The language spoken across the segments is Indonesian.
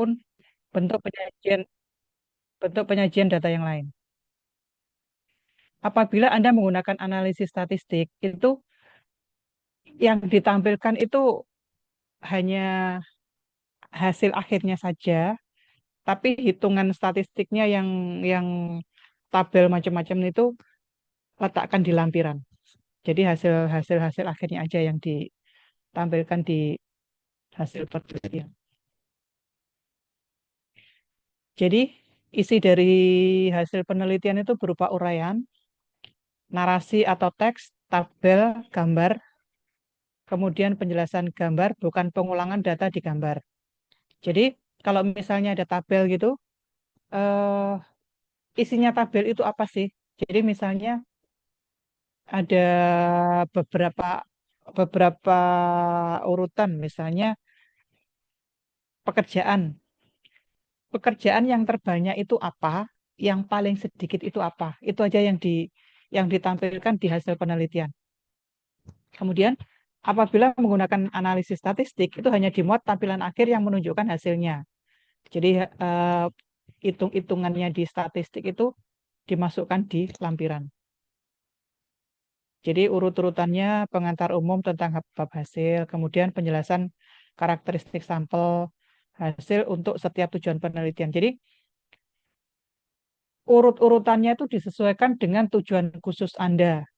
maupun bentuk penyajian bentuk penyajian data yang lain. Apabila Anda menggunakan analisis statistik, itu yang ditampilkan itu hanya hasil akhirnya saja, tapi hitungan statistiknya yang tabel macam-macam itu letakkan di lampiran. Jadi hasil akhirnya aja yang ditampilkan di hasil penelitian. Jadi isi dari hasil penelitian itu berupa uraian, narasi atau teks, tabel, gambar, kemudian penjelasan gambar, bukan pengulangan data di gambar. Jadi kalau misalnya ada tabel gitu, eh, isinya tabel itu apa sih? Jadi misalnya ada beberapa beberapa urutan, misalnya pekerjaan. Pekerjaan yang terbanyak itu apa? Yang paling sedikit itu apa? Itu aja yang ditampilkan di hasil penelitian. Kemudian apabila menggunakan analisis statistik itu hanya dimuat tampilan akhir yang menunjukkan hasilnya. Jadi hitung-hitungannya di statistik itu dimasukkan di lampiran. Jadi urut-urutannya pengantar umum tentang bab hasil, kemudian penjelasan karakteristik sampel hasil untuk setiap tujuan penelitian. Jadi urut-urutannya itu disesuaikan dengan tujuan khusus Anda.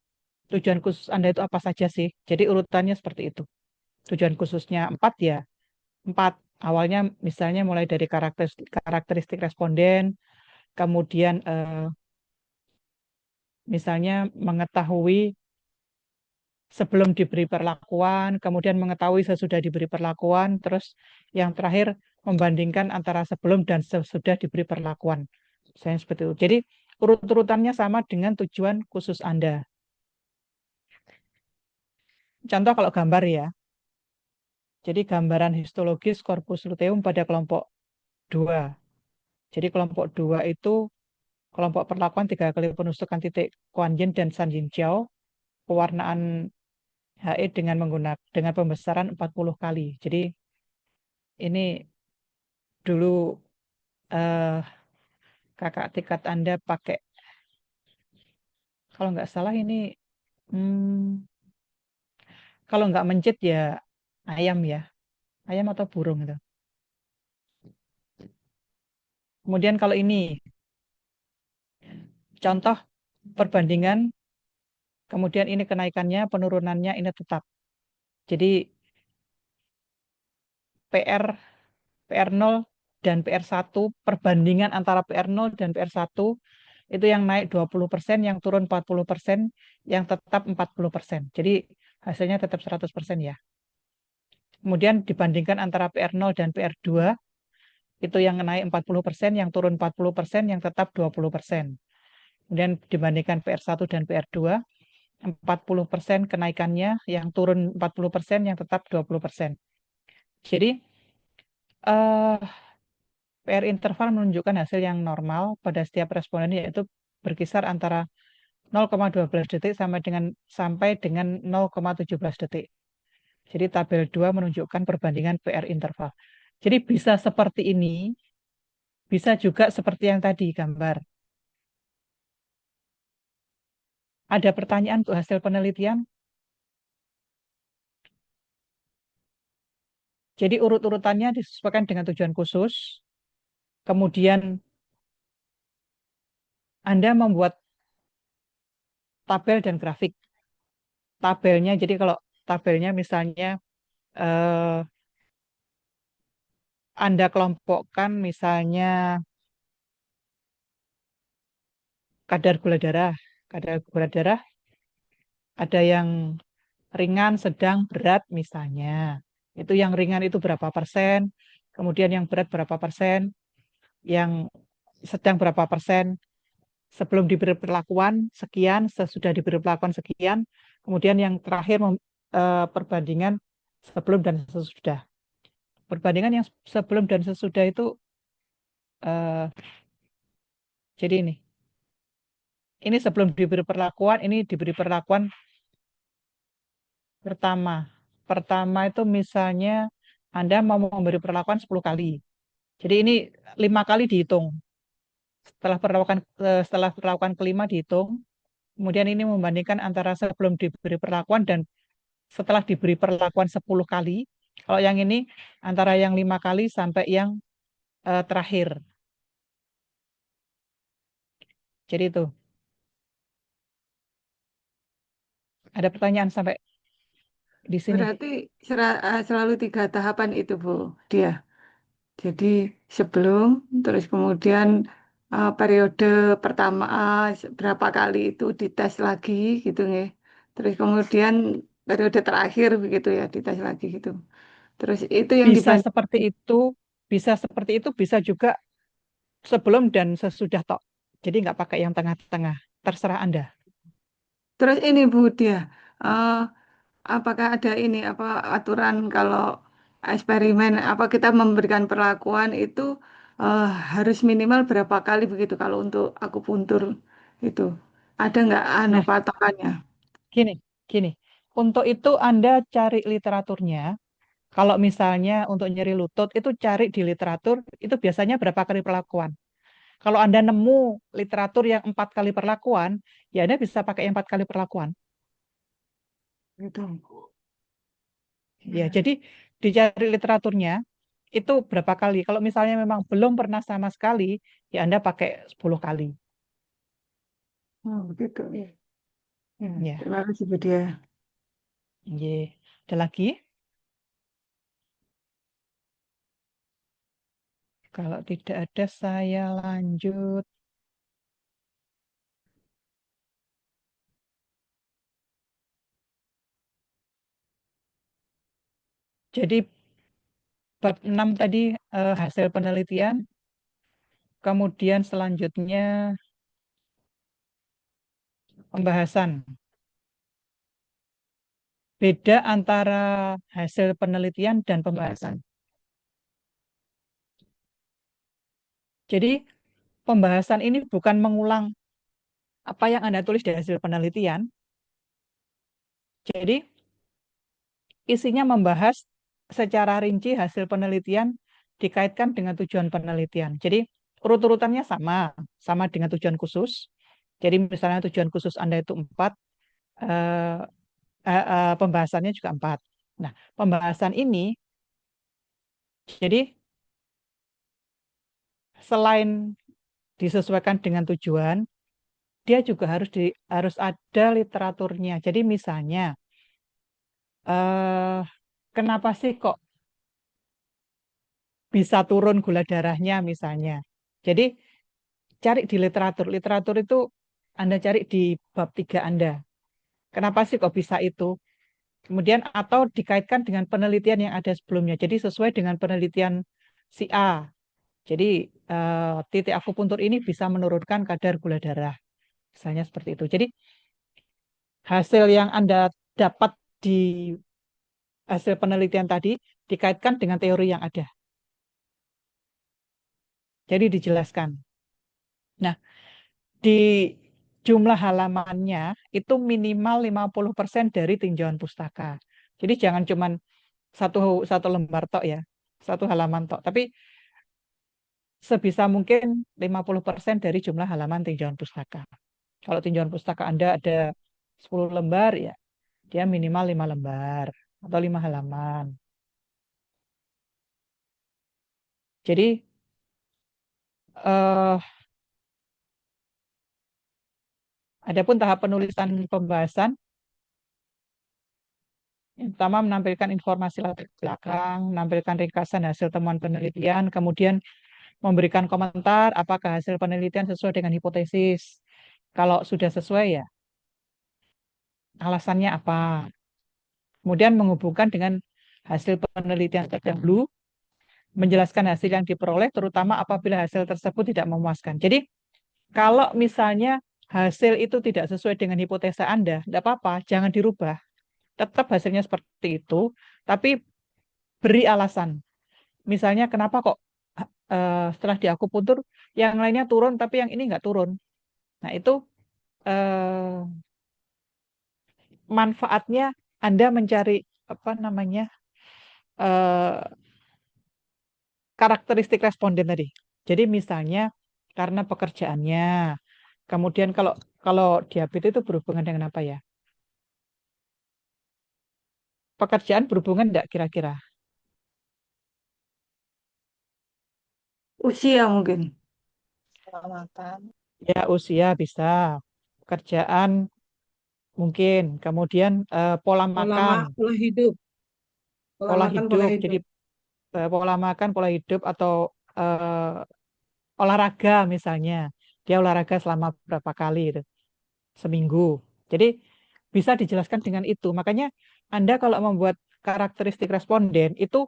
Tujuan khusus Anda itu apa saja sih? Jadi urutannya seperti itu. Tujuan khususnya 4 ya. 4. Awalnya misalnya mulai dari karakteristik responden, kemudian misalnya mengetahui sebelum diberi perlakuan, kemudian mengetahui sesudah diberi perlakuan, terus yang terakhir membandingkan antara sebelum dan sesudah diberi perlakuan. Saya seperti itu. Jadi urut-urutannya sama dengan tujuan khusus Anda. Contoh kalau gambar ya. Jadi gambaran histologis corpus luteum pada kelompok 2. Jadi kelompok 2 itu kelompok perlakuan 3 kali penusukan titik Kuan Yin dan San Yin Jiao, pewarnaan HE dengan pembesaran 40 kali. Jadi ini dulu eh, kakak tingkat Anda pakai, kalau nggak salah ini, hmm, kalau nggak mencit ya ayam ya, ayam atau burung itu. Kemudian kalau ini contoh perbandingan, kemudian ini kenaikannya, penurunannya ini tetap. Jadi PR PR0 dan PR1, perbandingan antara PR0 dan PR1 itu yang naik 20%, yang turun 40%, yang tetap 40%. Jadi hasilnya tetap 100% ya. Kemudian dibandingkan antara PR0 dan PR2, itu yang naik 40%, yang turun 40%, yang tetap 20%. Kemudian dibandingkan PR1 dan PR2, 40% kenaikannya, yang turun 40%, yang tetap 20%. Jadi eh, PR interval menunjukkan hasil yang normal pada setiap responden, yaitu berkisar antara 0,12 detik sampai dengan 0,17 detik. Jadi tabel 2 menunjukkan perbandingan PR interval. Jadi bisa seperti ini, bisa juga seperti yang tadi gambar. Ada pertanyaan untuk hasil penelitian? Jadi urut-urutannya disesuaikan dengan tujuan khusus. Kemudian Anda membuat tabel dan grafik. Tabelnya, jadi kalau tabelnya misalnya eh, Anda kelompokkan misalnya kadar gula darah. Kadar gula darah ada yang ringan, sedang, berat misalnya. Itu yang ringan itu berapa persen, kemudian yang berat berapa persen, yang sedang berapa persen, sebelum diberi perlakuan sekian, sesudah diberi perlakuan sekian, kemudian yang terakhir perbandingan sebelum dan sesudah. Perbandingan yang sebelum dan sesudah itu eh, jadi ini sebelum diberi perlakuan, ini diberi perlakuan pertama. Pertama itu misalnya Anda mau memberi perlakuan 10 kali. Jadi ini 5 kali dihitung. Setelah perlakuan kelima dihitung, kemudian ini membandingkan antara sebelum diberi perlakuan dan setelah diberi perlakuan 10 kali. Kalau yang ini antara yang 5 kali sampai yang terakhir. Jadi itu ada pertanyaan sampai di sini. Berarti selalu 3 tahapan itu, Bu, dia. Jadi sebelum, terus kemudian periode pertama berapa kali itu dites lagi gitu nih. Terus kemudian periode terakhir begitu ya dites lagi gitu. Terus itu yang Bisa dibanding. seperti itu, bisa seperti itu, bisa juga sebelum dan sesudah tok. Jadi nggak pakai yang tengah-tengah. Terserah Anda. Terus ini Bu dia, eh, apakah ada ini apa aturan kalau eksperimen apa kita memberikan perlakuan itu eh, harus minimal berapa kali begitu kalau untuk akupuntur itu ada nggak anu Nah, patokannya? gini, gini. Untuk itu Anda cari literaturnya. Kalau misalnya untuk nyeri lutut itu cari di literatur itu biasanya berapa kali perlakuan. Kalau Anda nemu literatur yang 4 kali perlakuan, ya Anda bisa pakai yang 4 kali perlakuan. Gitu. Ya, Ya. jadi dicari literaturnya itu berapa kali. Kalau misalnya memang belum pernah sama sekali, ya Anda pakai 10 kali. Oh, begitu. Ya. Ya. Ya, Terima kasih Bu Dia. ya. Ada lagi? Kalau tidak ada, saya lanjut. Jadi bab 6 tadi hasil penelitian, kemudian selanjutnya pembahasan. Beda antara hasil penelitian dan pembahasan. Jadi pembahasan ini bukan mengulang apa yang Anda tulis di hasil penelitian. Jadi isinya membahas secara rinci hasil penelitian dikaitkan dengan tujuan penelitian. Jadi urut-urutannya sama, sama dengan tujuan khusus. Jadi misalnya tujuan khusus Anda itu 4, eh, pembahasannya juga 4. Nah, pembahasan ini jadi selain disesuaikan dengan tujuan, dia juga harus ada literaturnya. Jadi misalnya, eh, kenapa sih kok bisa turun gula darahnya misalnya? Jadi cari di literatur. Literatur itu Anda cari di bab 3 Anda. Kenapa sih kok bisa itu? Kemudian atau dikaitkan dengan penelitian yang ada sebelumnya. Jadi sesuai dengan penelitian si A. Jadi titik akupuntur ini bisa menurunkan kadar gula darah. Misalnya seperti itu. Jadi hasil yang Anda dapat di hasil penelitian tadi dikaitkan dengan teori yang ada. Jadi dijelaskan. Nah, di jumlah halamannya itu minimal 50% dari tinjauan pustaka. Jadi jangan cuma satu satu lembar tok ya, satu halaman tok, tapi sebisa mungkin 50% dari jumlah halaman tinjauan pustaka. Kalau tinjauan pustaka Anda ada 10 lembar ya, dia minimal 5 lembar atau 5 halaman. Jadi eh, adapun tahap penulisan pembahasan, yang pertama menampilkan informasi latar belakang, menampilkan ringkasan hasil temuan penelitian, kemudian memberikan komentar apakah hasil penelitian sesuai dengan hipotesis. Kalau sudah sesuai ya, alasannya apa. Kemudian menghubungkan dengan hasil penelitian terdahulu, menjelaskan hasil yang diperoleh, terutama apabila hasil tersebut tidak memuaskan. Jadi, kalau misalnya hasil itu tidak sesuai dengan hipotesa Anda, tidak apa-apa, jangan dirubah. Tetap hasilnya seperti itu, tapi beri alasan. Misalnya, kenapa kok setelah diakupuntur, yang lainnya turun, tapi yang ini nggak turun. Nah, itu eh, manfaatnya Anda mencari apa namanya karakteristik responden tadi. Jadi misalnya karena pekerjaannya, kemudian kalau kalau diabetes itu berhubungan dengan apa ya? Pekerjaan berhubungan enggak kira-kira? Usia mungkin. Pola makan. Ya usia bisa, pekerjaan mungkin, kemudian pola makan, Pola hidup. Pola pola makan, pola hidup. Jadi hidup. pola makan, pola hidup atau olahraga misalnya. Dia olahraga selama berapa kali itu? Seminggu. Jadi bisa dijelaskan dengan itu. Makanya Anda kalau membuat karakteristik responden itu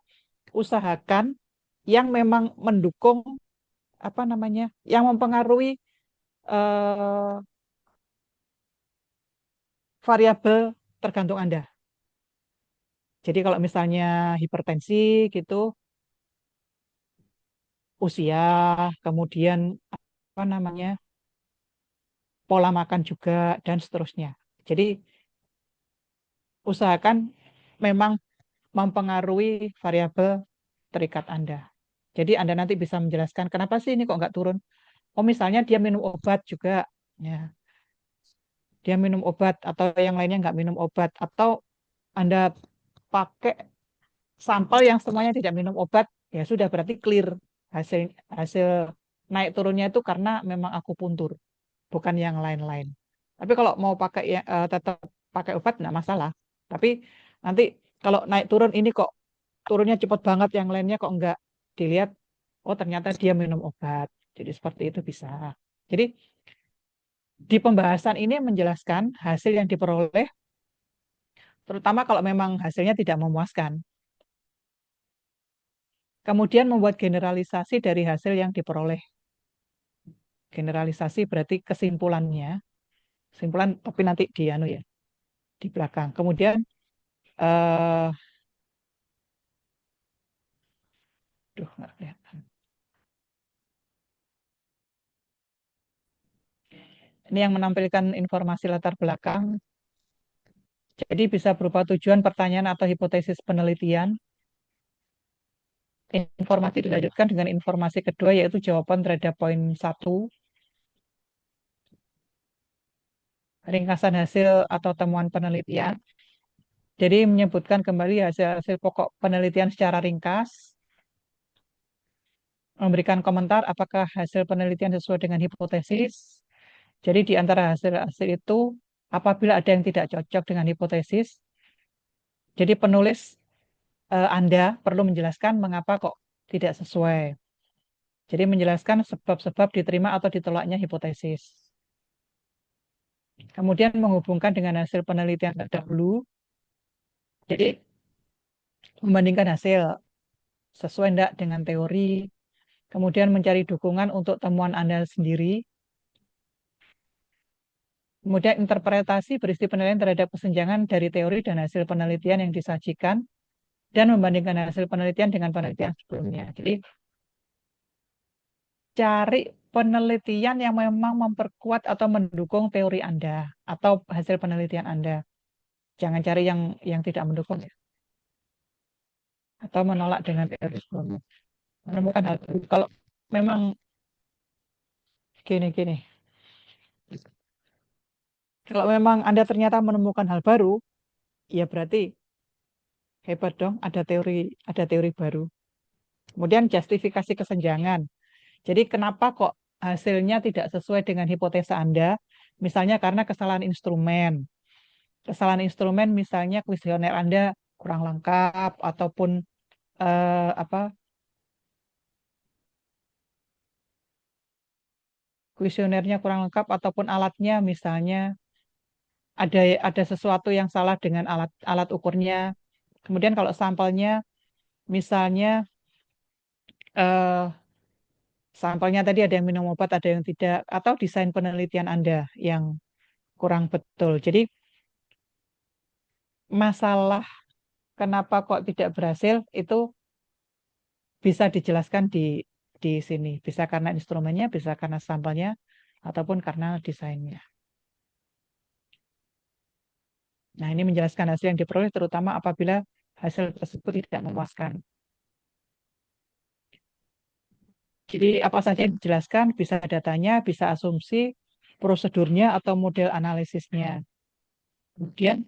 usahakan yang memang mendukung apa namanya, yang mempengaruhi eh, variabel tergantung Anda. Jadi kalau misalnya hipertensi gitu, usia, kemudian apa namanya, pola makan juga dan seterusnya. Jadi usahakan memang mempengaruhi variabel terikat Anda. Jadi Anda nanti bisa menjelaskan kenapa sih ini kok nggak turun. Oh misalnya dia minum obat juga, ya dia minum obat atau yang lainnya nggak minum obat atau Anda pakai sampel yang semuanya tidak minum obat, ya sudah berarti clear hasil hasil naik turunnya itu karena memang akupuntur, bukan yang lain-lain. Tapi kalau mau pakai ya, tetap pakai obat nggak masalah. Tapi nanti kalau naik turun ini kok turunnya cepat banget, yang lainnya kok enggak, dilihat oh ternyata dia minum obat. Jadi seperti itu bisa. Jadi di pembahasan ini menjelaskan hasil yang diperoleh, terutama kalau memang hasilnya tidak memuaskan. Kemudian membuat generalisasi dari hasil yang diperoleh. Generalisasi berarti kesimpulannya, kesimpulan tapi nanti di anu ya, di belakang. Kemudian eh duh nggak kelihatan. Ini yang menampilkan informasi latar belakang. Jadi bisa berupa tujuan pertanyaan atau hipotesis penelitian. Informasi dilanjutkan dengan informasi kedua yaitu jawaban terhadap poin satu, ringkasan hasil atau temuan penelitian. Jadi menyebutkan kembali hasil-hasil pokok penelitian secara ringkas, memberikan komentar apakah hasil penelitian sesuai dengan hipotesis. Jadi di antara hasil-hasil itu, apabila ada yang tidak cocok dengan hipotesis, jadi penulis Anda perlu menjelaskan mengapa kok tidak sesuai. Jadi menjelaskan sebab-sebab diterima atau ditolaknya hipotesis. Kemudian menghubungkan dengan hasil penelitian terdahulu. Jadi membandingkan hasil sesuai enggak dengan teori. Kemudian mencari dukungan untuk temuan Anda sendiri. Kemudian interpretasi berisi penelitian terhadap kesenjangan dari teori dan hasil penelitian yang disajikan dan membandingkan hasil penelitian dengan penelitian sebelumnya. Jadi cari penelitian yang memang memperkuat atau mendukung teori Anda atau hasil penelitian Anda. Jangan cari yang tidak mendukung ya, atau menolak dengan teori sebelumnya. Menemukan hal baru. Kalau memang gini-gini, kalau memang Anda ternyata menemukan hal baru, ya berarti hebat dong, ada teori baru. Kemudian justifikasi kesenjangan. Jadi kenapa kok hasilnya tidak sesuai dengan hipotesa Anda? Misalnya karena kesalahan instrumen. Kesalahan instrumen misalnya kuesioner Anda kurang lengkap ataupun apa kuesionernya kurang lengkap ataupun alatnya misalnya ada sesuatu yang salah dengan alat alat ukurnya. Kemudian kalau sampelnya misalnya eh, sampelnya tadi ada yang minum obat, ada yang tidak, atau desain penelitian Anda yang kurang betul. Jadi masalah kenapa kok tidak berhasil itu bisa dijelaskan di sini. Bisa karena instrumennya, bisa karena sampelnya, ataupun karena desainnya. Nah, ini menjelaskan hasil yang diperoleh terutama apabila hasil tersebut tidak memuaskan. Jadi apa saja yang dijelaskan, bisa datanya, bisa asumsi, prosedurnya atau model analisisnya. Kemudian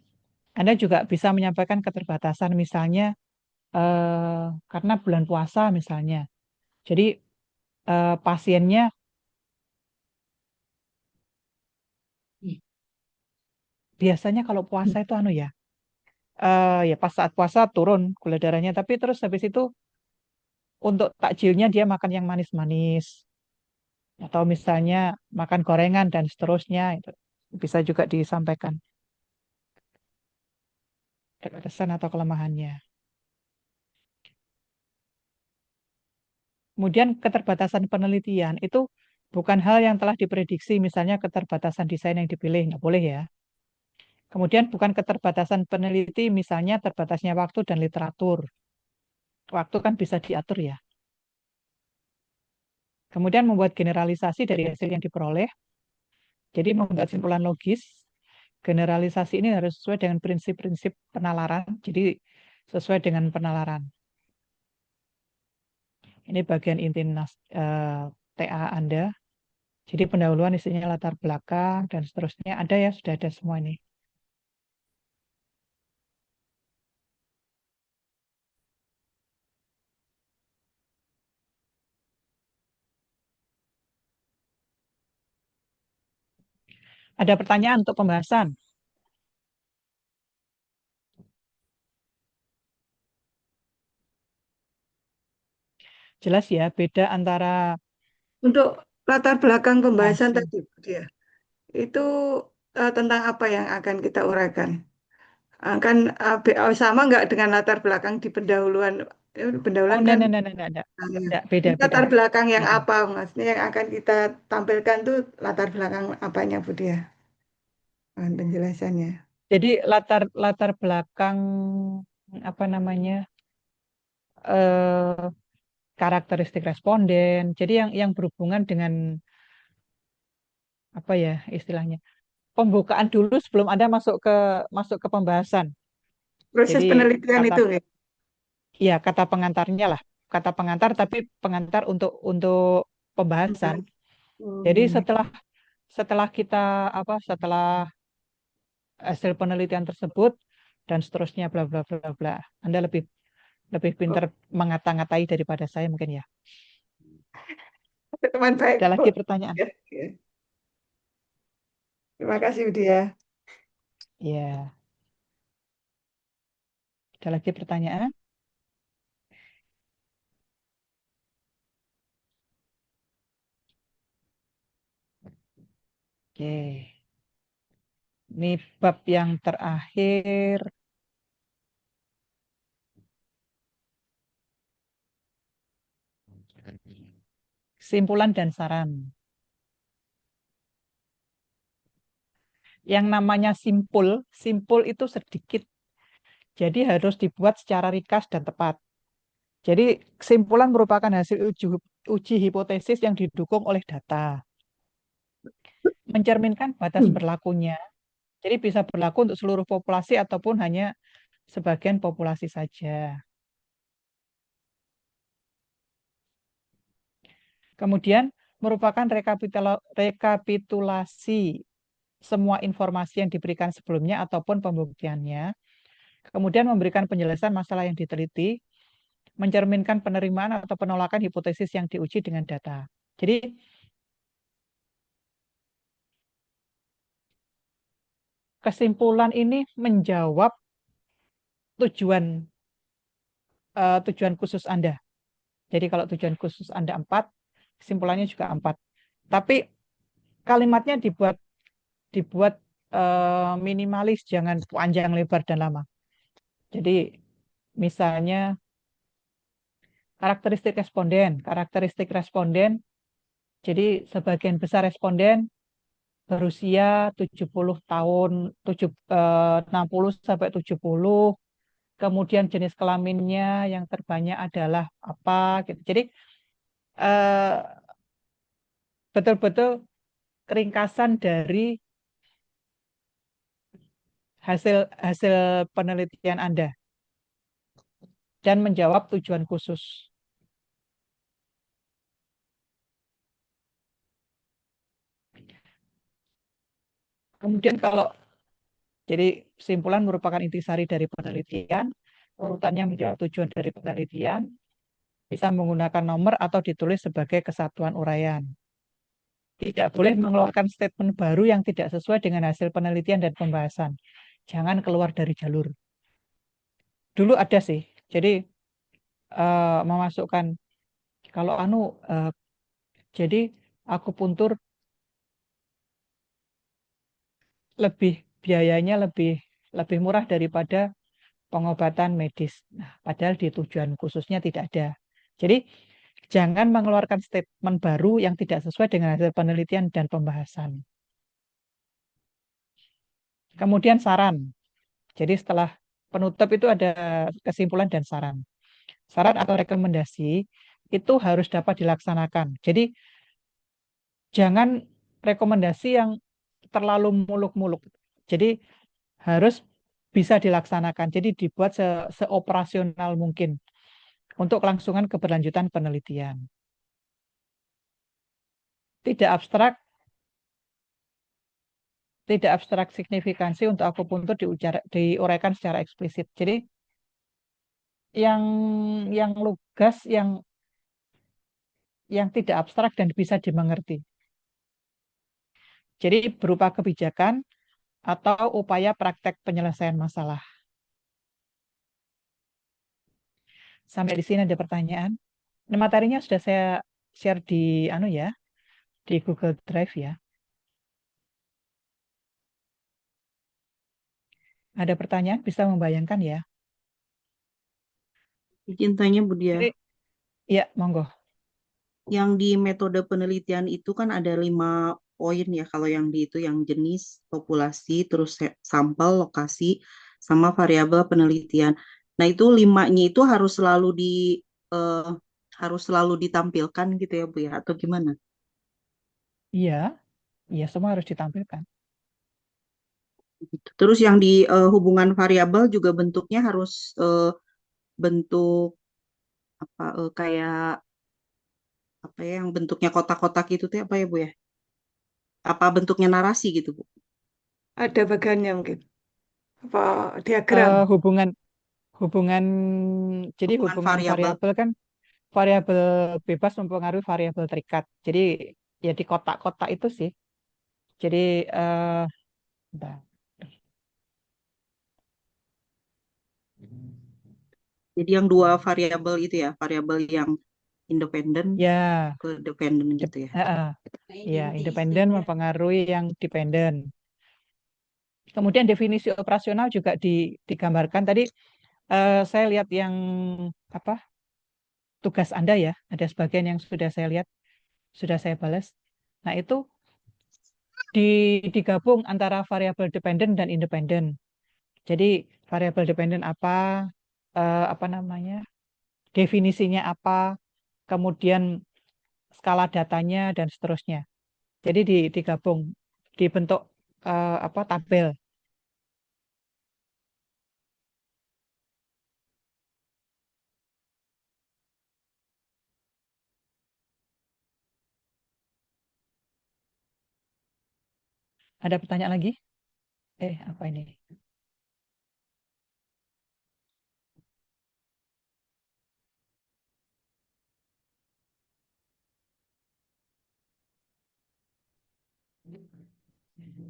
Anda juga bisa menyampaikan keterbatasan, misalnya karena bulan puasa misalnya. Jadi pasiennya biasanya kalau puasa itu anu ya, ya pas saat puasa turun gula darahnya, tapi terus habis itu untuk takjilnya dia makan yang manis-manis atau misalnya makan gorengan dan seterusnya itu bisa juga disampaikan keterbatasan atau kelemahannya. Kemudian keterbatasan penelitian itu bukan hal yang telah diprediksi, misalnya keterbatasan desain yang dipilih, nggak boleh ya. Kemudian bukan keterbatasan peneliti, misalnya terbatasnya waktu dan literatur. Waktu kan bisa diatur ya. Kemudian membuat generalisasi dari hasil yang diperoleh. Jadi membuat simpulan logis. Generalisasi ini harus sesuai dengan prinsip-prinsip penalaran. Jadi sesuai dengan penalaran. Ini bagian inti TA Anda. Jadi pendahuluan isinya latar belakang dan seterusnya. Ada ya, sudah ada semua ini. Ada pertanyaan untuk pembahasan? Jelas ya, beda antara Untuk latar belakang pembahasan hasil. tadi, Bu Dia, itu tentang apa yang akan kita uraikan? Kan sama nggak dengan latar belakang di pendahuluan? Oh, Pendahuluan enggak, kan enggak, enggak, enggak, enggak. Enggak, beda, ini beda. latar belakang yang Mm-mm. apa, maksudnya yang akan kita tampilkan tuh latar belakang apanya, Bu Dia? Penjelasannya. Jadi latar latar belakang apa namanya eh, karakteristik responden. Jadi yang berhubungan dengan apa ya istilahnya pembukaan dulu sebelum Anda masuk ke pembahasan. Proses Jadi penelitian kata itu, ya? ya kata pengantarnya lah, kata pengantar tapi pengantar untuk pembahasan. Jadi Hmm. setelah setelah kita setelah hasil penelitian tersebut dan seterusnya bla bla bla bla. Anda lebih lebih Oh, pintar mengata-ngatai daripada saya mungkin ya. teman baik, Ada Bu. lagi pertanyaan? Ya, ya. Terima kasih, Bu Dia. Ya, ada lagi pertanyaan? Oke. Ini bab yang terakhir, kesimpulan dan saran. Yang namanya simpul, simpul itu sedikit. Jadi harus dibuat secara ringkas dan tepat. Jadi kesimpulan merupakan hasil uji hipotesis yang didukung oleh data. Mencerminkan batas Hmm. berlakunya. Jadi bisa berlaku untuk seluruh populasi ataupun hanya sebagian populasi saja. Kemudian merupakan rekapitulasi semua informasi yang diberikan sebelumnya ataupun pembuktiannya. Kemudian memberikan penjelasan masalah yang diteliti, mencerminkan penerimaan atau penolakan hipotesis yang diuji dengan data. Jadi kesimpulan ini menjawab tujuan tujuan khusus Anda. Jadi kalau tujuan khusus Anda 4, kesimpulannya juga 4. Tapi kalimatnya dibuat dibuat minimalis, jangan panjang lebar dan lama. Jadi misalnya karakteristik responden. Jadi sebagian besar responden berusia 70 tahun, 60 sampai 70. Kemudian jenis kelaminnya yang terbanyak adalah apa gitu. Jadi eh, betul-betul ringkasan dari hasil hasil penelitian Anda dan menjawab tujuan khusus. Kemudian kalau jadi kesimpulan merupakan intisari dari penelitian, urutannya menjawab tujuan dari penelitian, bisa menggunakan nomor atau ditulis sebagai kesatuan uraian. Tidak boleh mengeluarkan statement baru yang tidak sesuai dengan hasil penelitian dan pembahasan. Jangan keluar dari jalur. Dulu ada sih, jadi memasukkan kalau jadi akupuntur lebih biayanya lebih lebih murah daripada pengobatan medis. Nah, padahal di tujuan khususnya tidak ada. Jadi jangan mengeluarkan statement baru yang tidak sesuai dengan hasil penelitian dan pembahasan. Kemudian saran. Jadi setelah penutup itu ada kesimpulan dan saran. Saran atau rekomendasi itu harus dapat dilaksanakan. Jadi jangan rekomendasi yang terlalu muluk-muluk. Jadi harus bisa dilaksanakan. Jadi dibuat seoperasional mungkin untuk kelangsungan keberlanjutan penelitian. Tidak abstrak, tidak abstrak signifikansi untuk akupuntur diuraikan secara eksplisit. Jadi yang lugas, yang tidak abstrak dan bisa dimengerti. Jadi berupa kebijakan atau upaya praktek penyelesaian masalah. Sampai di sini ada pertanyaan. Nah, materinya sudah saya share di di Google Drive ya. Ada pertanyaan bisa membayangkan ya. Izin tanya Bu Dia, Jadi ya monggo. yang di metode penelitian itu kan ada 5 poin ya, kalau yang di itu yang jenis, populasi, terus sampel, lokasi, sama variabel penelitian. Nah itu 5-nya itu eh, harus selalu ditampilkan gitu ya Bu ya, atau gimana? Iya, iya semua harus ditampilkan. Gitu. Terus yang di hubungan variabel juga bentuknya harus bentuk apa kayak apa ya yang bentuknya kotak-kotak itu tuh apa ya Bu ya? Apa bentuknya narasi gitu Bu? Ada bagannya mungkin. Apa diagram? Hubungan hubungan jadi Hubungan hubungan variabel. variabel kan variabel bebas mempengaruhi variabel terikat. Jadi ya di kotak-kotak itu sih. Jadi bentar. Jadi yang 2 variabel itu ya, variabel yang independen Ya, ke dependen gitu ya. ya independen mempengaruhi yang dependen. Kemudian definisi operasional juga digambarkan tadi. Saya lihat yang apa tugas Anda ya, ada sebagian yang sudah saya lihat, sudah saya balas. Nah, itu digabung antara variabel dependen dan independen. Jadi variabel dependen apa namanya, definisinya apa, kemudian skala datanya dan seterusnya. Jadi digabung, dibentuk tabel. Ada pertanyaan lagi? Apa ini?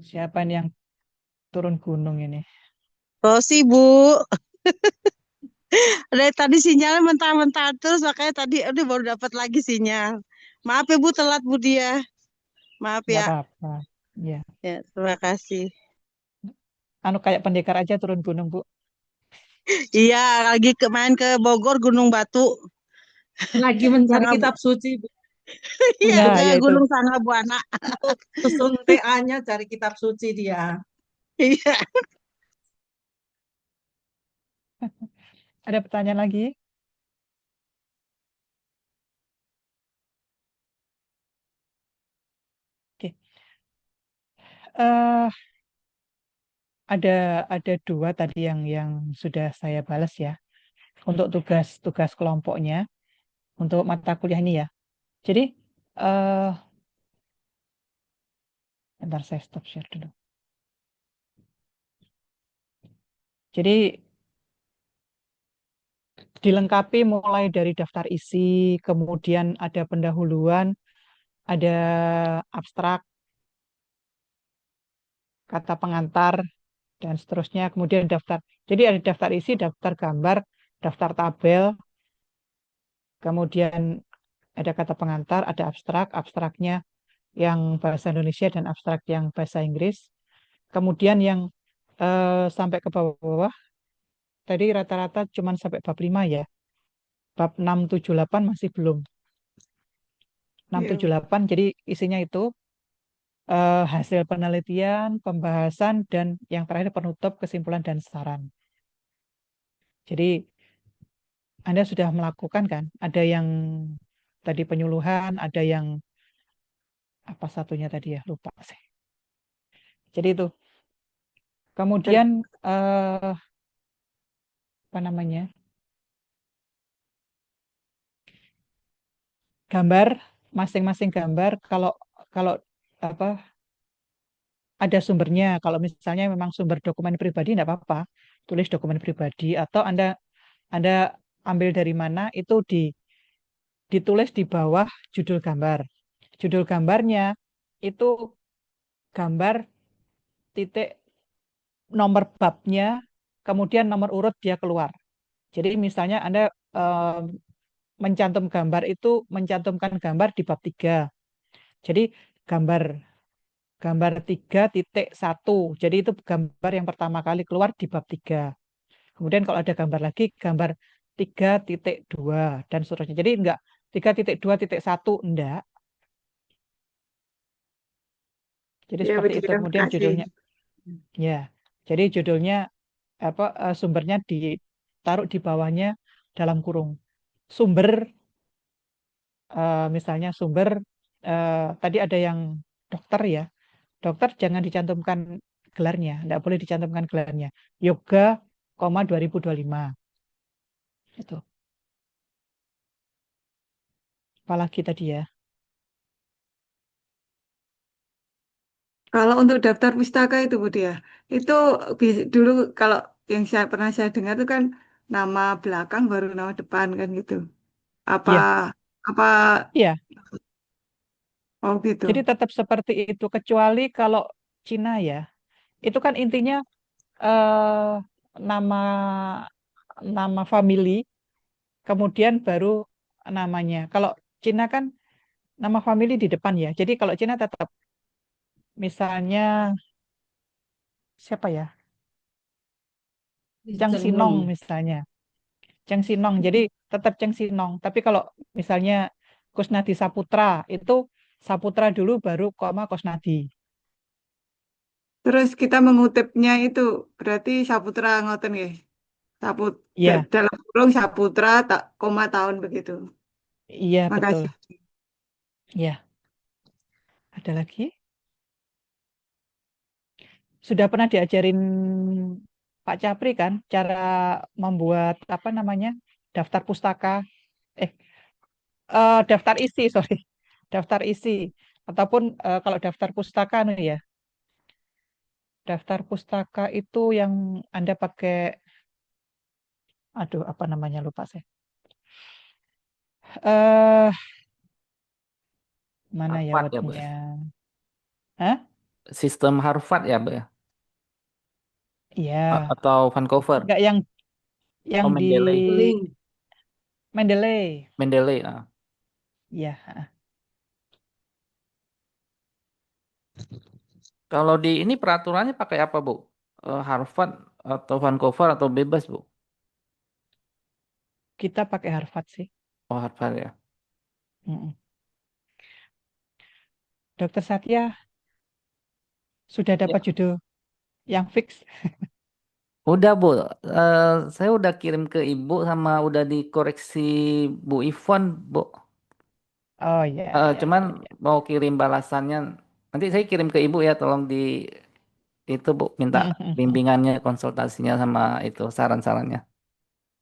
Siapa nih yang turun gunung ini? Rosi, Bu. Dari tadi sinyalnya mentah-mentah terus, makanya tadi aduh baru dapat lagi sinyal. Maaf ya, Bu, telat Bu Dia. Maaf Nggak ya. apa-apa. Ya, Ya, terima kasih. kayak pendekar aja turun gunung, Bu. Iya, lagi main ke Bogor Gunung Batu. Lagi mencari Sangab. kitab suci Bu. Iya, Untuk Nah, ke ya itu. Gunung Sanggabuana. untuk susun TA-nya cari kitab suci dia. Iya. Ada pertanyaan lagi? Oke. Eh, ada dua tadi yang sudah saya balas ya. Untuk tugas kelompoknya, untuk mata kuliah ini ya. Jadi, eh bentar saya stop share dulu. Jadi dilengkapi mulai dari daftar isi, kemudian ada pendahuluan, ada abstrak, kata pengantar, dan seterusnya. Kemudian daftar. Jadi ada daftar isi, daftar gambar, daftar tabel, kemudian ada kata pengantar, ada abstrak, abstraknya yang bahasa Indonesia dan abstrak yang bahasa Inggris. Kemudian yang sampai ke bawah, tadi rata-rata cuma sampai bab 5 ya. Bab 6, 7, 8 masih belum. 6, 7, Iya. 8, jadi isinya itu hasil penelitian, pembahasan, dan yang terakhir penutup, kesimpulan, dan saran. Jadi Anda sudah melakukan kan? Ada yang tadi penyuluhan, ada yang apa satunya tadi ya, lupa sih. Jadi itu. Dan Kemudian apa namanya? Gambar, masing-masing gambar kalau kalau apa ada sumbernya. Kalau misalnya memang sumber dokumen pribadi tidak apa-apa, tulis dokumen pribadi atau Anda ambil dari mana itu ditulis di bawah judul gambar. Judul gambarnya itu gambar titik nomor babnya, kemudian nomor urut dia keluar. Jadi misalnya Anda mencantum gambar itu mencantumkan gambar di bab 3. Jadi gambar gambar 3.1. Jadi itu gambar yang pertama kali keluar di bab 3. Kemudian kalau ada gambar lagi, gambar 3.2 dan seterusnya. Jadi enggak 3.2.1 enggak. Jadi ya seperti Bu itu. Dia, Kemudian makasih. judulnya ya. Jadi judulnya apa sumbernya ditaruh di bawahnya dalam kurung. Sumber misalnya sumber tadi ada yang dokter ya. Dokter jangan dicantumkan gelarnya, enggak boleh dicantumkan gelarnya. Yoga, 2025. Itu. Apalagi tadi ya. Kalau untuk daftar pustaka itu Bu Dia, itu dulu kalau yang saya dengar itu kan nama belakang baru nama depan kan gitu. Apa Iya, apa iya. oh gitu. Jadi tetap seperti itu kecuali kalau Cina ya. Itu kan intinya eh, nama nama family kemudian baru namanya. Kalau Cina kan nama family di depan ya. Jadi kalau Cina tetap misalnya siapa ya? Chang Cheng Sinong Nung. misalnya. Chang Sinong. Jadi tetap Chang Sinong. Tapi kalau misalnya Kusnadi Saputra itu Saputra dulu baru koma Kusnadi. Terus kita mengutipnya itu berarti Saputra ngoten ya. Saput Iya, dalam kurung Saputra tak koma tahun begitu. iya betul. Makasih. Iya, ada lagi? Sudah pernah diajarin Pak Capri kan cara membuat apa namanya daftar pustaka, eh daftar isi sorry, daftar isi ataupun kalau daftar pustaka nih ya, daftar pustaka itu yang Anda pakai, aduh apa namanya lupa saya. Eh mana ya Harvard ya, Bu, wordnya? ya? Hah? Sistem Harvard ya, Bu, ya? Iya, Atau Vancouver? enggak yang Oh, di Mendeley. Link. Mendeley. Mendeley. Iya, Kalau di ini peraturannya pakai apa, Bu? Harvard atau Vancouver atau bebas, Bu? kita pakai Harvard sih. Oh, Harvard ya. Mm-mm. Dokter Satya sudah Ya. dapat judul yang fix. Udah, Bu. Saya udah kirim ke Ibu sama udah dikoreksi Bu Ivon, Bu. Oh ya, ya, Cuman ya, ya. mau kirim balasannya. Nanti saya kirim ke Ibu ya, tolong di itu, Bu, minta bimbingannya, konsultasinya sama itu saran-sarannya.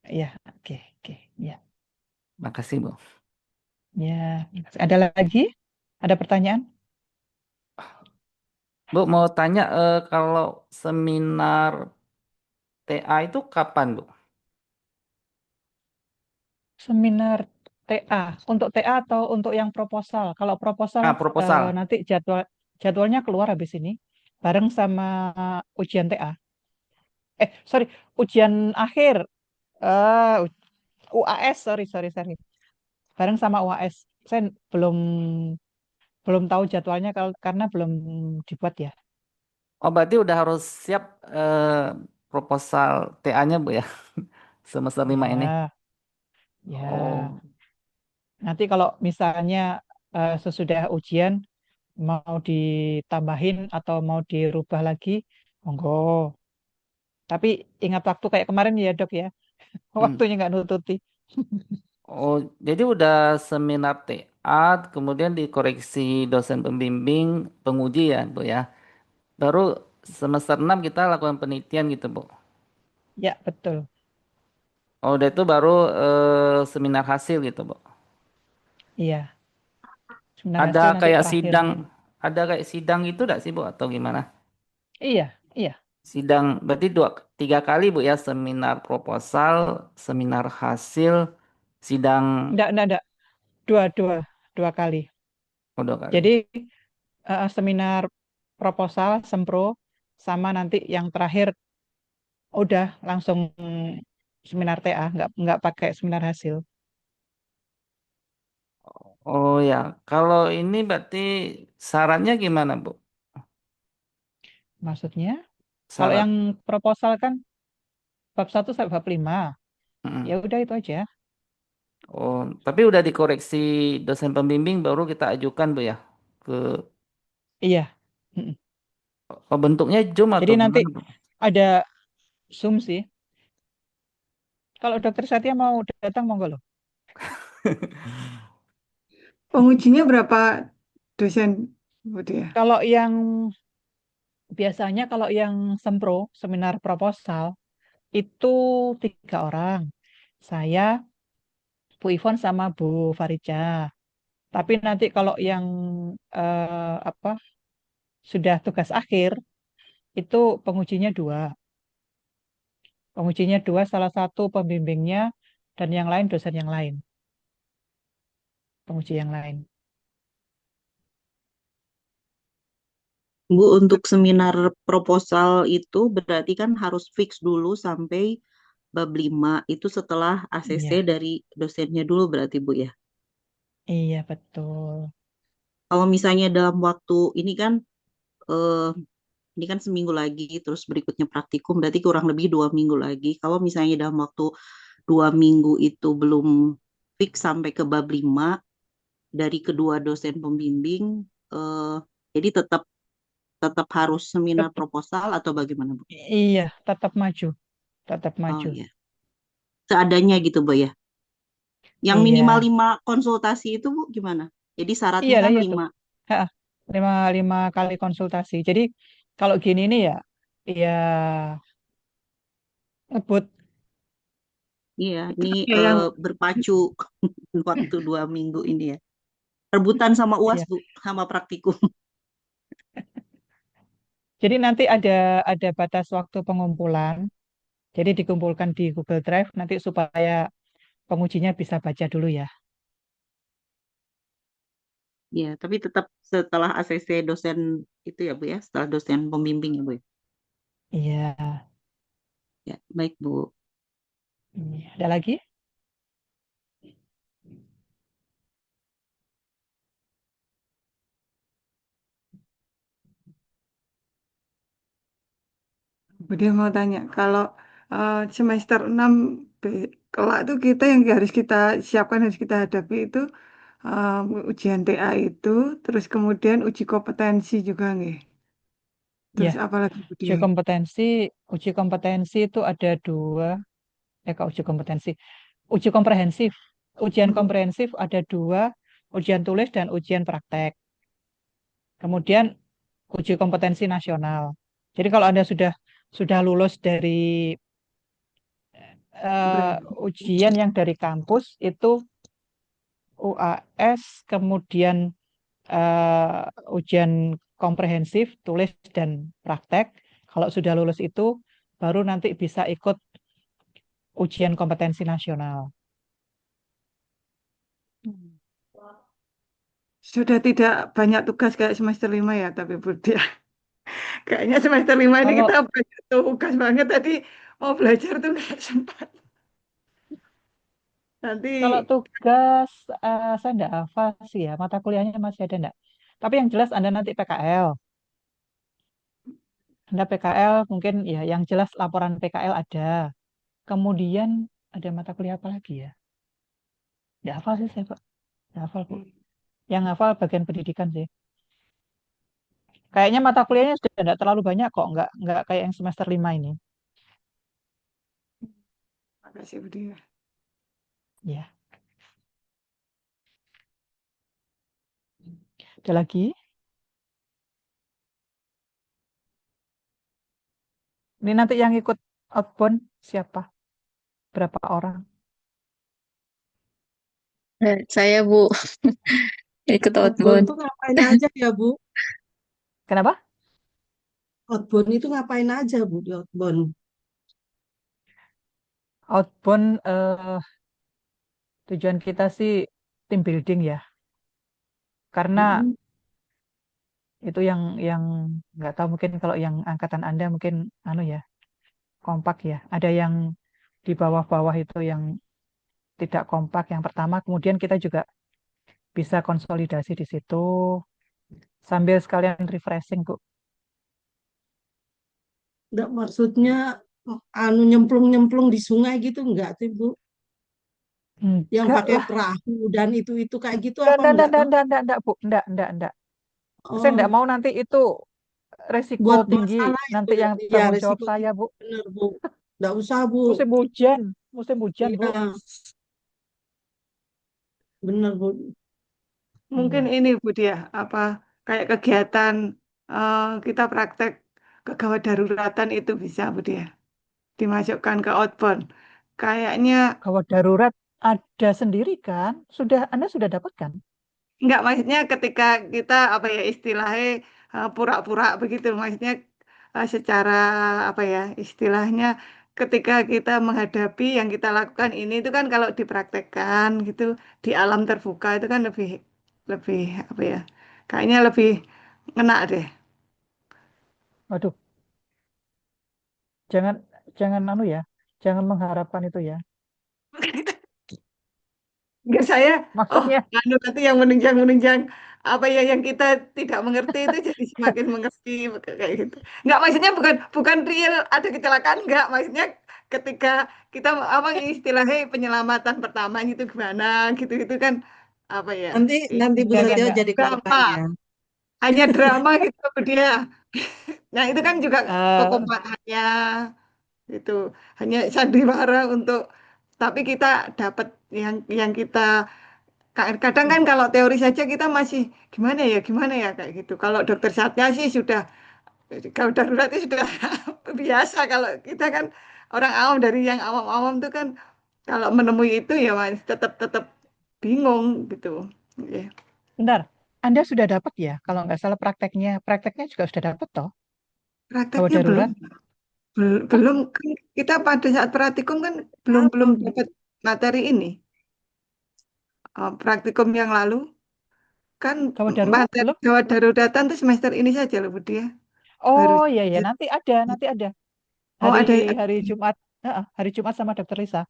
Ya, oke, oke, ya, Makasih, Bu. ya. Ada lagi? Ada pertanyaan? Bu, mau tanya kalau seminar TA itu kapan, Bu? Seminar TA. Untuk TA atau untuk yang proposal? Kalau proposal Proposal. nanti jadwalnya keluar habis ini bareng sama ujian TA. Sorry, ujian akhir. UAS, sorry, sorry, sorry. Bareng sama UAS. Saya belum tahu jadwalnya karena belum dibuat ya. Oh, berarti udah harus siap proposal TA-nya, Bu ya, semester 5 ini. Ya, ya. Oh, Nanti kalau misalnya sesudah ujian mau ditambahin atau mau dirubah lagi, monggo. Tapi ingat waktu kayak kemarin ya dok ya, hmm. waktunya nggak nututi. Oh, jadi udah seminar TA, kemudian dikoreksi dosen pembimbing, penguji ya, Bu ya. Baru semester 6 kita lakukan penelitian gitu, Bu. Ya betul. Oh, udah itu baru seminar hasil gitu, Bu. Iya. Seminar Ada hasil nanti kayak terakhir. sidang, ada kayak sidang itu enggak sih, Bu, atau gimana? Iya, iya. Sidang berarti 3 kali, Bu ya, seminar proposal, seminar hasil, sidang Enggak. Dua, dua, dua kali. 2 kali. Jadi seminar proposal, sempro, sama nanti yang terakhir udah langsung seminar TA, nggak pakai seminar hasil. Oh ya, kalau ini berarti sarannya gimana, Bu? Maksudnya, kalau Saran. yang proposal kan bab 1 sampai bab 5. Ya Mm. udah itu aja. Oh, tapi udah dikoreksi dosen pembimbing baru kita ajukan, Bu ya, ke Iya. Mm-mm. bentuknya Zoom Jadi atau nanti gimana, Bu? ada Zoom sih. Kalau dokter Satya mau datang, monggo loh. Pengujinya berapa dosen, Bu Dia? Kalau yang biasanya kalau yang sempro, seminar proposal, itu 3 orang. Saya, Bu Ivon sama Bu Farija. Tapi nanti kalau yang apa sudah tugas akhir, itu pengujinya 2. Pengujinya 2, salah satu pembimbingnya dan yang lain dosen yang lain. Penguji yang lain. Bu, untuk seminar proposal itu berarti kan harus fix dulu sampai bab 5 itu setelah ACC Iya, dari dosennya dulu berarti Bu ya. iya betul. Kalau misalnya dalam waktu eh, ini kan seminggu lagi, terus berikutnya praktikum, berarti kurang lebih 2 minggu lagi. Kalau misalnya dalam waktu 2 minggu itu belum fix sampai ke bab 5 dari kedua dosen pembimbing, eh, jadi tetap tetap harus seminar Tet- proposal atau bagaimana, Bu? Iya, tetap maju, tetap Oh maju. ya, seadanya gitu, Bu ya. Yang minimal Iya, 5 konsultasi itu, Bu, gimana? Jadi syaratnya iyalah kan ya itu. 5. Ha, lima kali konsultasi. Jadi kalau gini nih ya, ya ngebut. Iya, ini Ya, yang berpacu waktu 2 minggu ini ya. Rebutan sama UAS, Ya. Bu, sama praktikum. Jadi nanti ada batas waktu pengumpulan. Jadi dikumpulkan di Google Drive nanti supaya pengujinya bisa baca dulu ya. Iya, tapi tetap setelah ACC dosen itu ya, Bu ya, setelah dosen pembimbing ya, Bu ya. Iya. Ya, baik, Bu. Ada lagi? Bu Dia mau tanya, kalau semester 6 kelak itu kita yang harus kita siapkan, harus kita hadapi itu ujian TA itu, terus kemudian uji kompetensi juga nih. Ya, Terus apa lagi Bu uji Dia? kompetensi. Uji kompetensi itu ada 2. Kak, uji kompetensi. Uji komprehensif. Ujian Mm-mm. komprehensif ada 2, ujian tulis dan ujian praktek. Kemudian uji kompetensi nasional. Jadi kalau Anda sudah lulus dari eh, ujian yang dari kampus itu UAS, kemudian ujian komprehensif, tulis dan praktek. Kalau sudah lulus itu baru nanti bisa ikut ujian kompetensi nasional. Sudah tidak banyak tugas kayak semester 5 ya, tapi Bu Dia. Kayaknya semester 5 ini Kalau kita banyak tugas banget tadi mau belajar tuh nggak sempat. Nanti kalau tugas saya enggak hafal sih ya, mata kuliahnya masih ada enggak. Tapi yang jelas Anda nanti PKL. Anda PKL mungkin ya yang jelas laporan PKL ada. Kemudian ada mata kuliah apa lagi ya? Enggak hafal sih saya, Pak. Enggak hafal, Bu. Yang hafal bagian pendidikan sih. Kayaknya mata kuliahnya sudah enggak terlalu banyak kok, enggak kayak yang semester 5 ini. makasih Bu Dia. Ya, ada lagi. Ini nanti yang ikut outbound siapa? Berapa orang? Saya Bu ikut Outbound outbound. tuh ngapain aja ya, Bu? Kenapa? Outbound itu ngapain aja, Bu, di outbound? Outbound tujuan kita sih team building ya. Karena Mm-mm. itu yang nggak tahu mungkin kalau yang angkatan Anda mungkin anu ya, kompak ya. Ada yang di bawah-bawah itu yang tidak kompak yang pertama, kemudian kita juga bisa konsolidasi di situ sambil sekalian refreshing, Bu. Nggak, maksudnya anu nyemplung-nyemplung di sungai gitu enggak sih, Bu? Yang Enggak pakai lah. perahu dan itu kayak gitu Enggak, apa enggak, enggak enggak, tuh? enggak, enggak, enggak, Bu. Enggak. Saya enggak Oh, mau nanti itu resiko buat tinggi. masalah itu Nanti ya. yang Iya, tanggung jawab resiko saya, Bu. bener, Bu. Nggak usah, Bu. Musim hujan, Bu. Iya, bener, Bu. Mungkin Iya. ini Bu Dia, apa kayak kegiatan kita praktek kegawat daruratan itu bisa Bu Dia dimasukkan ke outbound. Kayaknya Gawat darurat ada sendiri kan? Anda sudah dapat kan? enggak, maksudnya ketika kita apa ya istilahnya pura-pura begitu, maksudnya secara apa ya istilahnya ketika kita menghadapi yang kita lakukan ini itu kan kalau dipraktekkan gitu di alam terbuka itu kan lebih lebih apa ya kayaknya lebih ngena deh. Waduh, jangan jangan anu ya. Jangan mengharapkan itu ya. Enggak saya, oh Maksudnya, anu nanti yang menunjang-menunjang apa ya yang kita tidak mengerti itu jadi semakin mengerti kayak gitu. Enggak, maksudnya bukan bukan real ada kecelakaan enggak, maksudnya ketika kita apa istilahnya penyelamatan pertama itu gimana gitu itu kan apa ya Nanti nanti Bu Setio enggak. jadi drama korban ya. hanya drama gitu dia. Nah itu kan juga Eh, kekompakannya itu hanya sandiwara untuk tapi kita dapat yang kita kadang kan kalau teori saja kita masih gimana ya kayak gitu. Kalau dokter Satya sih sudah kalau darurat itu sudah biasa. Kalau kita kan orang awam dari yang awam-awam tuh kan kalau menemui itu ya mas tetap tetap bingung gitu. Ya. bentar. Anda sudah dapat ya? Kalau nggak salah prakteknya. Prakteknya juga sudah dapat toh? Gawat Prakteknya belum darurat. Oh, belum kan kita pada saat praktikum kan belum Apa, belum Bu? dapat materi ini. Praktikum yang lalu kan gawat darurat materi belum? gawat daruratan tuh semester ini saja loh Bu Dia. Baru Oh iya ya, nanti ada. oh Hari ada. hari Jumat. Hari Jumat sama Dokter Lisa.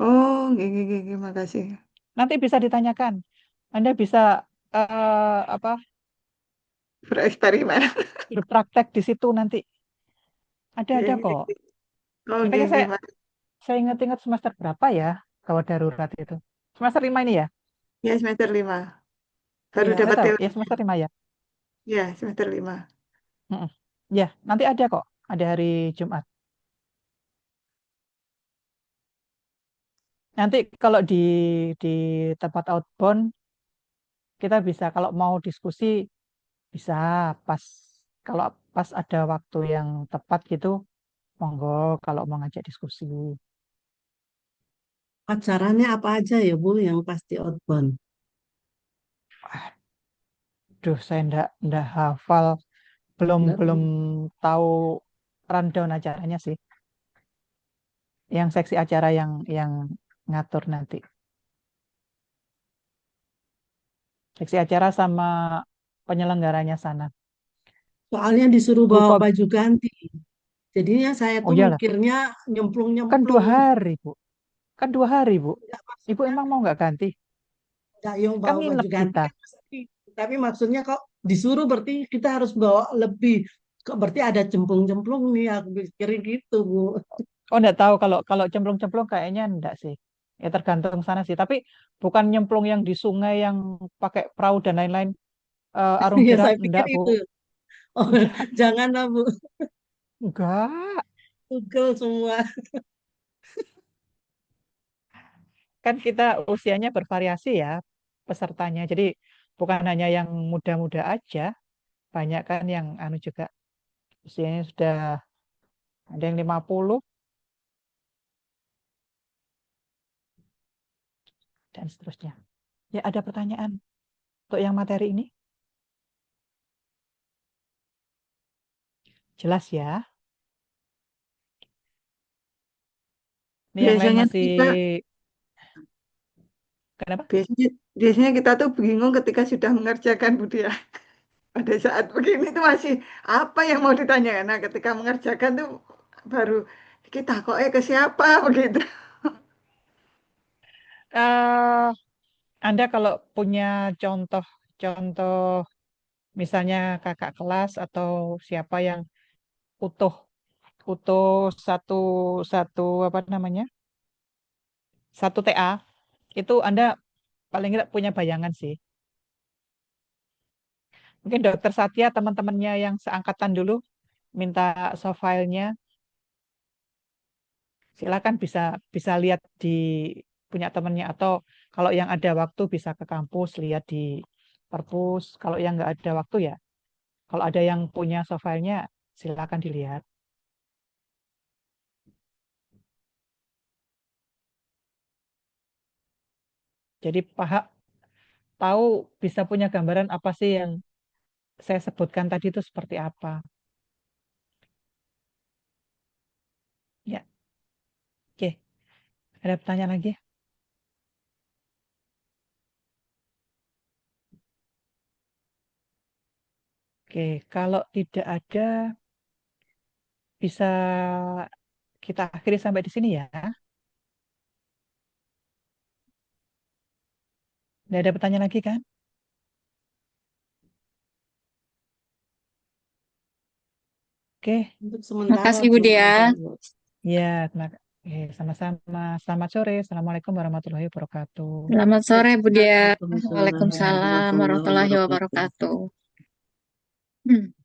Oh, gini, makasih. Nanti bisa ditanyakan. Anda bisa apa Bereksperimen. berpraktek di situ nanti. Ada Gini. kok. Oh, Makanya gini, Mas. saya ingat-ingat semester berapa ya gawat darurat itu. Semester 5 ini ya? Ya, semester 5. Baru Iya, saya dapat tahu. Ya teorinya. semester 5 ya. Ya, semester 5. Mm-mm. Ya, nanti ada kok. Ada hari Jumat. Nanti kalau di tempat outbound kita bisa kalau mau diskusi bisa pas kalau pas ada waktu yang tepat gitu, monggo kalau mau ngajak diskusi. Acaranya apa aja ya, Bu, yang pasti outbound? Aduh, saya ndak hafal, belum Nggak belum tahu. tahu rundown acaranya sih. Yang seksi acara yang ngatur nanti. Seksi acara sama penyelenggaranya sana. Soalnya disuruh bawa Lupa. baju ganti. Jadinya saya Oh tuh iyalah, mikirnya kan 2 nyemplung-nyemplung. hari, Bu. Kan 2 hari, Bu. Enggak, Ibu maksudnya emang mau nggak ganti? enggak yang Kan bawa baju nginep ganti kita. kan pasti. Tapi maksudnya kok disuruh berarti kita harus bawa lebih. Kok berarti ada cemplung-cemplung nih, aku pikirin gitu, Bu. Oh, enggak tahu kalau kalau cemplung-cemplung kayaknya enggak sih. Ya tergantung sana sih. Tapi bukan nyemplung yang di sungai yang pakai perahu dan lain-lain. Arung Ya jeram saya pikir enggak, Bu. itu. Oh, Enggak, janganlah, Bu. enggak. Google semua. Kan kita usianya bervariasi ya pesertanya. Jadi bukan hanya yang muda-muda aja, banyak kan yang anu juga usianya sudah ada yang 50 dan seterusnya. Ya ada pertanyaan untuk yang materi ini? Jelas ya. Ini yang lain Biasanya masih kita kenapa? biasanya biasanya kita tuh bingung ketika sudah mengerjakan Budi ya. Pada saat begini tuh masih apa yang mau ditanyakan. Nah, ketika mengerjakan tuh baru kita kok ke siapa begitu. Eh, Anda kalau punya contoh-contoh misalnya kakak kelas atau siapa yang utuh utuh satu satu apa namanya satu TA itu Anda paling nggak punya bayangan sih. Mungkin Dokter Satya teman-temannya yang seangkatan dulu minta soft file-nya, silakan bisa bisa lihat di punya temannya atau kalau yang ada waktu bisa ke kampus lihat di perpus. Kalau yang nggak ada waktu ya, kalau ada yang punya soft file-nya silakan dilihat. Jadi paham tahu bisa punya gambaran apa sih yang saya sebutkan tadi itu seperti apa. Ya, oke. Ada pertanyaan lagi? Oke, kalau tidak ada bisa kita akhiri sampai di sini ya. Tidak ada pertanyaan lagi kan? Oke, Untuk sementara Makasih belum Budi ada, ya. Bu. ya, sama-sama. Selamat sore. Assalamualaikum warahmatullahi wabarakatuh. Selamat sore Budi ya. Waalaikumsalam Waalaikumsalam warahmatullahi warahmatullahi wabarakatuh. wabarakatuh. Hmm.